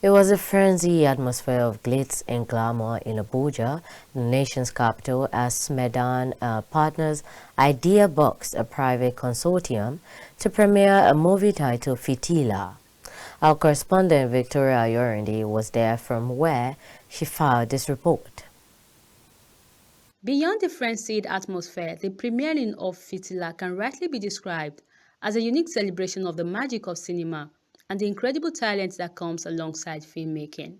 It was a frenzy atmosphere of glitz and glamour in Abuja, the nation's capital, as Medan partners IDEABOX, a private consortium, to premiere a movie titled FITILA. Our correspondent Victoria Yorindi was there, from where she filed this report. Beyond the frenzied atmosphere, the premiering of FITILA can rightly be described as a unique celebration of the magic of cinema and the incredible talent that comes alongside filmmaking.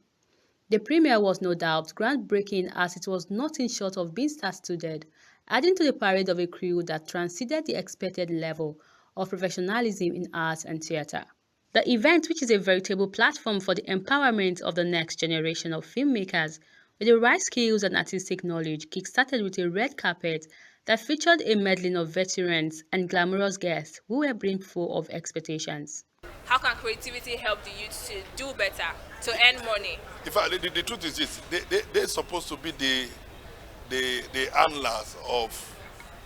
The premiere was no doubt groundbreaking, as it was nothing short of being star-studded, adding to the parade of a crew that transcended the expected level of professionalism in art and theatre. The event, which is a veritable platform for the empowerment of the next generation of filmmakers with the right skills and artistic knowledge, kick-started with a red carpet that featured a medley of veterans and glamorous guests who were brimful of expectations. How can creativity help the youth to do better, to earn money? In fact, the truth is this: they're supposed to be the handlers of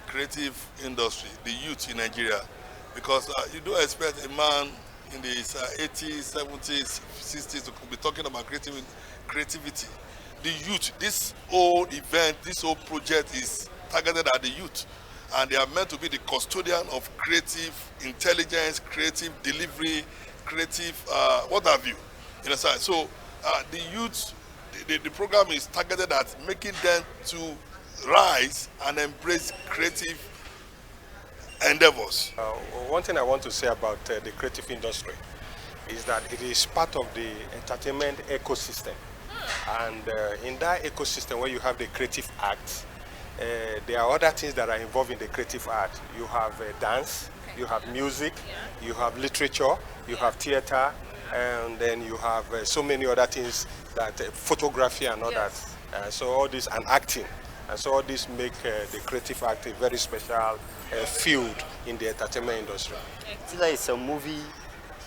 creative industry, the youth in Nigeria, because you don't expect a man in his 80s, 70s, 60s to be talking about creativity. The youth, this whole event, this whole project is targeted at the youth, and they are meant to be the custodian of creative intelligence, creative delivery, creative what have you. You know, so the youth, the program is targeted at making them to rise and embrace creative endeavors. One thing I want to say about the creative industry is that it is part of the entertainment ecosystem. And in that ecosystem where you have the creative arts, there are other things that are involved in the creative art. You have dance, you have music, you have literature, you have theater, and then you have so many other things, that photography and others. So all this, and acting. And so all this make the creative act a very special field in the entertainment industry. It's a movie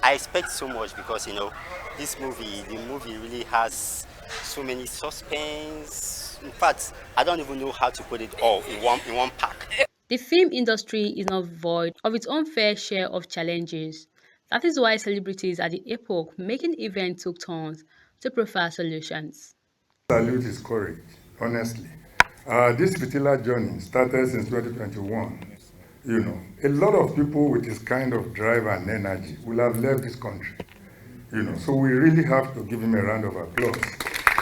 I expect so much, because, you know, the movie really has so many suspense. In fact, I don't even know how to put it all in one pack. The film industry is not void of its own fair share of challenges. That is why celebrities at the epoch making events took turns to profile solutions. Salute his courage, honestly. This FITILA journey started since 2021. You know, a lot of people with this kind of drive and energy will have left this country. You know, so we really have to give him a round of applause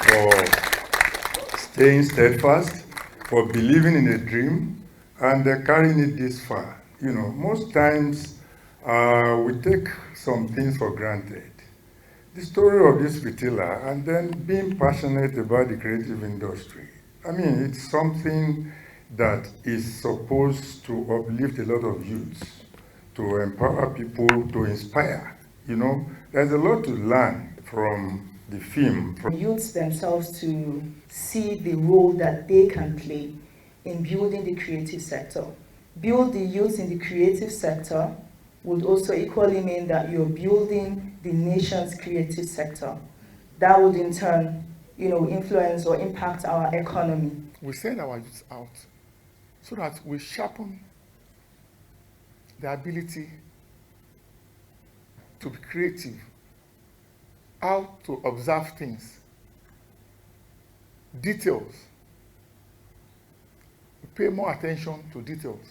for staying steadfast, for believing in a dream, and carrying it this far. You know, most times we take some things for granted. The story of this FITILA, and then being passionate about the creative industry. I mean, it's something that is supposed to uplift a lot of youths, to empower people, to inspire. You know, there's a lot to learn from the film. Youths themselves to see the role that they can play in building the creative sector. Build the youth in the creative sector would also equally mean that you're building the nation's creative sector. That would in turn, you know, influence or impact our economy. We send our youth out so that we sharpen the ability to be creative, how to observe things, details. We pay more attention to details,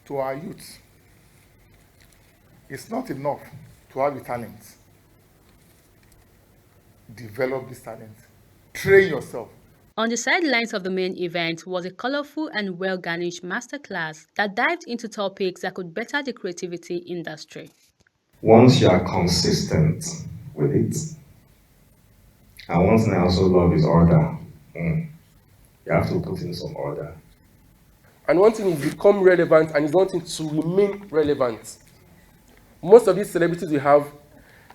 to our youth. It's not enough to have the talent. Develop this talent. Train yourself. On the sidelines of the main event was a colorful and well-garnished masterclass that dived into topics that could better the creativity industry. Once you are consistent with it, and one thing I also love is order. You have to put in some order. And one thing is become relevant, and is one thing to remain relevant. Most of these celebrities we have,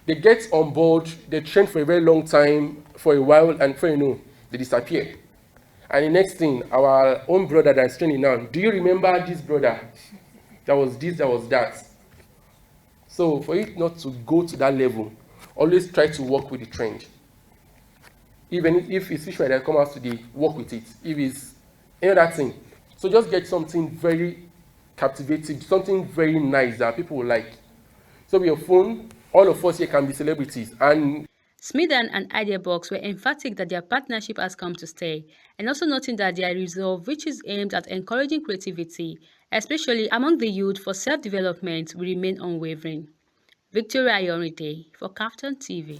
they get on board, they train for a very long time, for a while, and before you know, they disappear. And the next thing, our own brother that's training now, do you remember this brother? That was this, that was that. So for it not to go to that level, always try to work with the trend. Even if it's fish fry that come out today, work with it. If it's any other thing. So just get something very captivating, something very nice that people will like. So with your phone, all of us here can be celebrities. And Smedan and IDEABOX were emphatic that their partnership has come to stay, and also noting that their resolve, which is aimed at encouraging creativity, especially among the youth for self-development, will remain unwavering. Victoria Ayoride for KAFTAN TV.